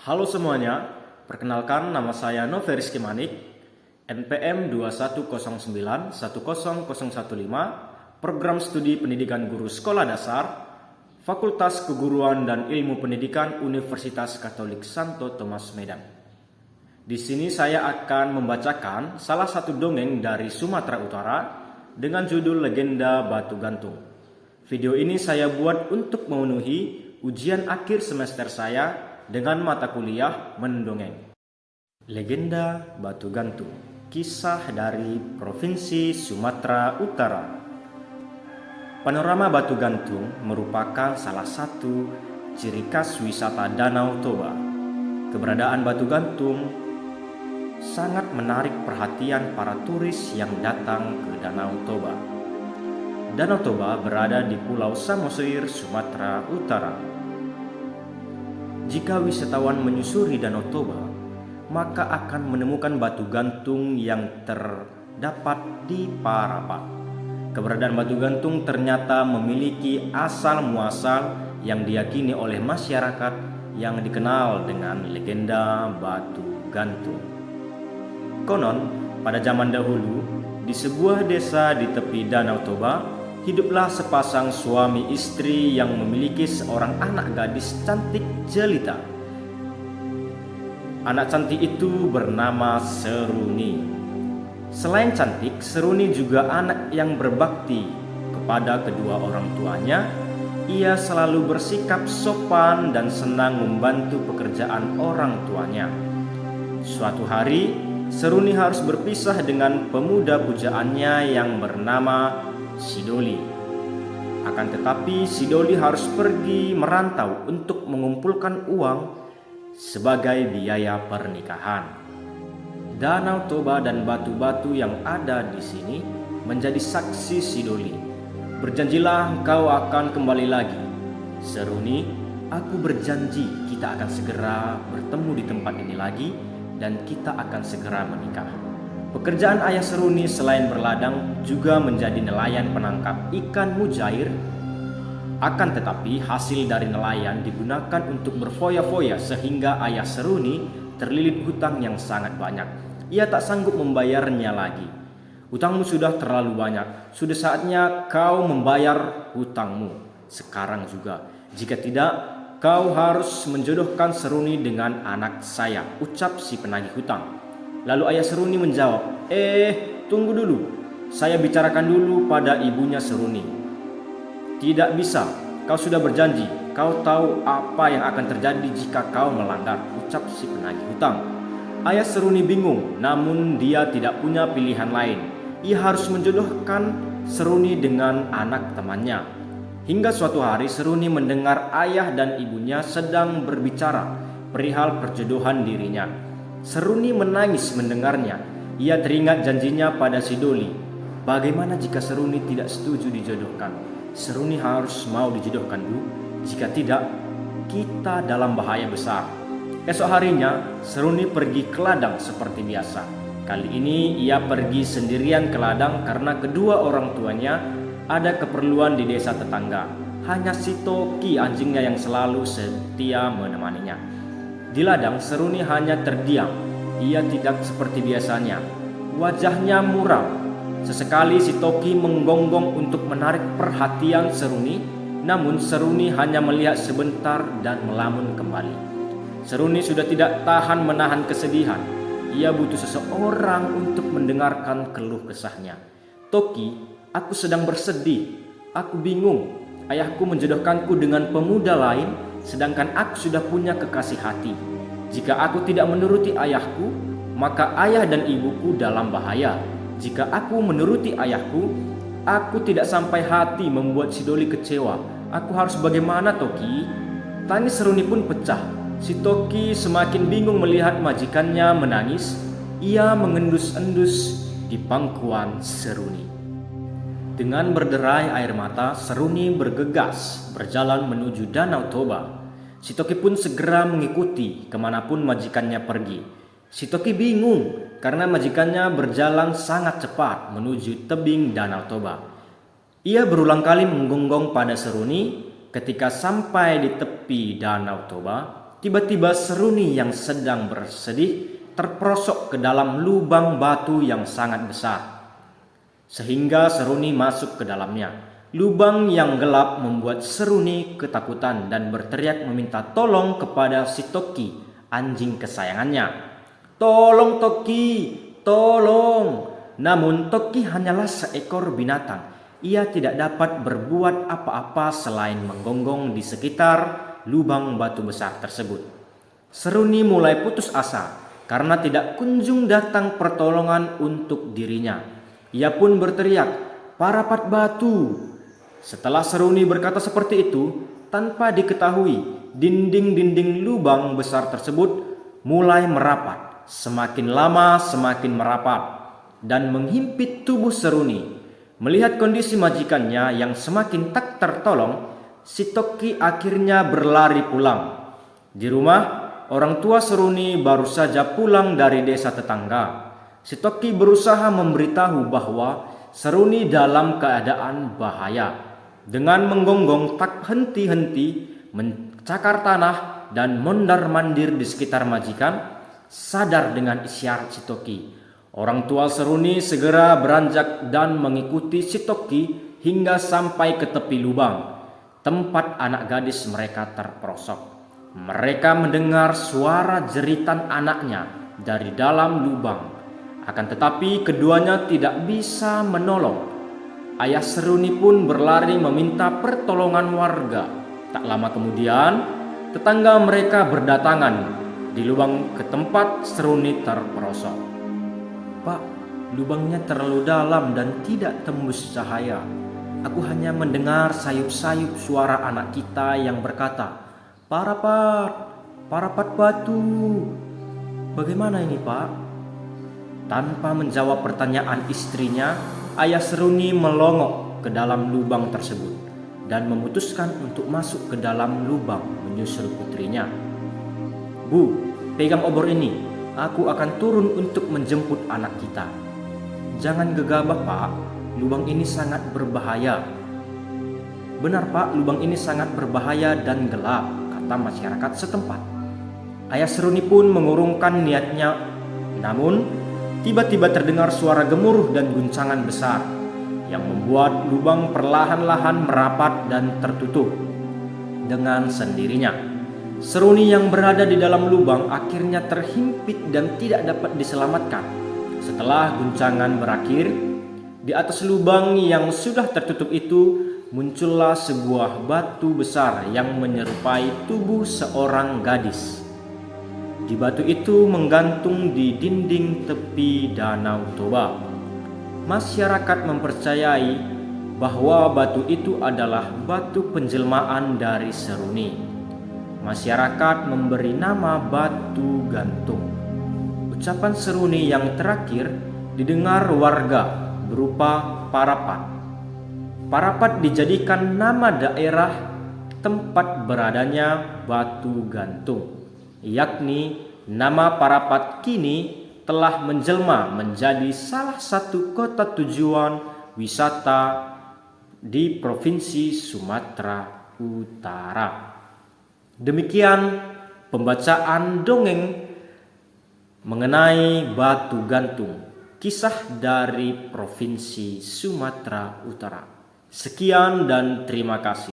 Halo semuanya, perkenalkan nama saya Novi Rizky Manik, NPM 2109-10015, Program Studi Pendidikan Guru Sekolah Dasar, Fakultas Keguruan dan Ilmu Pendidikan Universitas Katolik Santo Tomas Medan. Di sini saya akan membacakan salah satu dongeng dari Sumatera Utara dengan judul Legenda Batu Gantung. Video ini saya buat untuk memenuhi ujian akhir semester saya dengan mata kuliah mendongeng. Legenda Batu Gantung, kisah dari Provinsi Sumatera Utara. Panorama Batu Gantung merupakan salah satu ciri khas wisata Danau Toba. Keberadaan Batu Gantung sangat menarik perhatian para turis yang datang ke Danau Toba. Danau Toba berada di Pulau Samosir, Sumatera Utara. Jika wisatawan menyusuri Danau Toba, maka akan menemukan batu gantung yang terdapat di Parapat. Keberadaan batu gantung ternyata memiliki asal muasal yang diyakini oleh masyarakat yang dikenal dengan legenda Batu Gantung. Konon, pada zaman dahulu, di sebuah desa di tepi Danau Toba, hiduplah sepasang suami istri yang memiliki seorang anak gadis cantik jelita. Anak cantik itu bernama Seruni. Selain cantik, Seruni juga anak yang berbakti kepada kedua orang tuanya. Ia selalu bersikap sopan dan senang membantu pekerjaan orang tuanya. Suatu hari, Seruni harus berpisah dengan pemuda pujaannya yang bernama Sidoli. Akan tetapi Sidoli harus pergi merantau untuk mengumpulkan uang sebagai biaya pernikahan. Danau Toba dan batu-batu yang ada di sini menjadi saksi Sidoli. Berjanjilah engkau akan kembali lagi. Seruni, aku berjanji kita akan segera bertemu di tempat ini lagi dan kita akan segera menikah. Pekerjaan ayah Seruni selain berladang juga menjadi nelayan penangkap ikan mujair. Akan tetapi hasil dari nelayan digunakan untuk berfoya-foya sehingga ayah Seruni terlilit hutang yang sangat banyak. Ia tak sanggup membayarnya lagi. Hutangmu sudah terlalu banyak. Sudah saatnya kau membayar hutangmu sekarang juga. Jika tidak, kau harus menjodohkan Seruni dengan anak saya, ucap si penagih hutang. Lalu ayah Seruni menjawab, tunggu dulu, saya bicarakan dulu pada ibunya Seruni. Tidak bisa, kau sudah berjanji, kau tahu apa yang akan terjadi jika kau melanggar, ucap si penagih hutang. Ayah Seruni bingung, namun dia tidak punya pilihan lain. Ia harus menjodohkan Seruni dengan anak temannya. Hingga suatu hari Seruni mendengar ayah dan ibunya sedang berbicara perihal perjodohan dirinya. Seruni menangis mendengarnya. Ia teringat janjinya pada Sidoli. Bagaimana jika Seruni tidak setuju dijodohkan? Seruni harus mau dijodohkan dulu. Jika tidak, kita dalam bahaya besar. Esok harinya, Seruni pergi ke ladang seperti biasa. Kali ini ia pergi sendirian ke ladang karena kedua orang tuanya ada keperluan di desa tetangga. Hanya si Toki anjingnya yang selalu setia menemaninya. Di ladang, Seruni hanya terdiam. Ia tidak seperti biasanya. Wajahnya muram. Sesekali si Toki menggonggong untuk menarik perhatian Seruni. Namun Seruni hanya melihat sebentar dan melamun kembali. Seruni sudah tidak tahan menahan kesedihan. Ia butuh seseorang untuk mendengarkan keluh kesahnya. Toki, aku sedang bersedih. Aku bingung. Ayahku menjodohkanku dengan pemuda lain, sedangkan aku sudah punya kekasih hati. Jika aku tidak menuruti ayahku, maka ayah dan ibuku dalam bahaya. Jika aku menuruti ayahku, aku tidak sampai hati membuat Sidoli kecewa. Aku harus bagaimana, Toki? Tangis Seruni pun pecah. Si Toki semakin bingung melihat majikannya menangis. Ia mengendus-endus di pangkuan Seruni. Dengan berderai air mata, Seruni bergegas berjalan menuju Danau Toba. Si Toki pun segera mengikuti kemanapun majikannya pergi. Si Toki bingung karena majikannya berjalan sangat cepat menuju tebing Danau Toba. Ia berulang kali menggonggong pada Seruni. Ketika sampai di tepi Danau Toba, tiba-tiba Seruni yang sedang bersedih terperosok ke dalam lubang batu yang sangat besar, sehingga Seruni masuk ke dalamnya. Lubang yang gelap membuat Seruni ketakutan dan berteriak meminta tolong kepada si Toki, anjing kesayangannya. "Tolong Toki, tolong!" Namun Toki hanyalah seekor binatang. Ia tidak dapat berbuat apa-apa selain menggonggong di sekitar lubang batu besar tersebut. Seruni mulai putus asa karena tidak kunjung datang pertolongan untuk dirinya. Ia pun berteriak, "Parapat batu!" Setelah Seruni berkata seperti itu, tanpa diketahui, dinding-dinding lubang besar tersebut mulai merapat. Semakin lama semakin merapat dan menghimpit tubuh Seruni. Melihat kondisi majikannya yang semakin tak tertolong, si Toki akhirnya berlari pulang. Di rumah, orang tua Seruni baru saja pulang dari desa tetangga. Si Toki berusaha memberitahu bahwa Seruni dalam keadaan bahaya. Dengan menggonggong tak henti-henti, mencakar tanah dan mondar-mandir di sekitar majikan, sadar dengan isyarat si Toki. Orang tua Seruni segera beranjak dan mengikuti si Toki hingga sampai ke tepi lubang, tempat anak gadis mereka terperosok. Mereka mendengar suara jeritan anaknya dari dalam lubang. Akan tetapi keduanya tidak bisa menolong. Ayah Seruni pun berlari meminta pertolongan warga. Tak lama kemudian, tetangga mereka berdatangan di lubang ke tempat Seruni terperosok. "Pak, lubangnya terlalu dalam dan tidak tembus cahaya. Aku hanya mendengar sayup-sayup suara anak kita yang berkata, 'Parapat, parapat batu.' Bagaimana ini, Pak?" Tanpa menjawab pertanyaan istrinya, ayah Seruni melongok ke dalam lubang tersebut dan memutuskan untuk masuk ke dalam lubang menyusul putrinya. "Bu, pegang obor ini. Aku akan turun untuk menjemput anak kita." "Jangan gegabah, Pak. Lubang ini sangat berbahaya." "Benar, Pak, lubang ini sangat berbahaya dan gelap," kata masyarakat setempat. Ayah Seruni pun mengurungkan niatnya. Namun, tiba-tiba terdengar suara gemuruh dan guncangan besar yang membuat lubang perlahan-lahan merapat dan tertutup dengan sendirinya. Seruni yang berada di dalam lubang akhirnya terhimpit dan tidak dapat diselamatkan. Setelah guncangan berakhir, di atas lubang yang sudah tertutup itu muncullah sebuah batu besar yang menyerupai tubuh seorang gadis. Di batu itu menggantung di dinding tepi Danau Toba. Masyarakat mempercayai bahwa batu itu adalah batu penjelmaan dari Seruni. Masyarakat memberi nama Batu Gantung. Ucapan Seruni yang terakhir didengar warga berupa Parapat. Parapat dijadikan nama daerah tempat beradanya Batu Gantung, yakni nama Parapat kini telah menjelma menjadi salah satu kota tujuan wisata di Provinsi Sumatera Utara. Demikian pembacaan dongeng mengenai Batu Gantung, kisah dari Provinsi Sumatera Utara. Sekian dan terima kasih.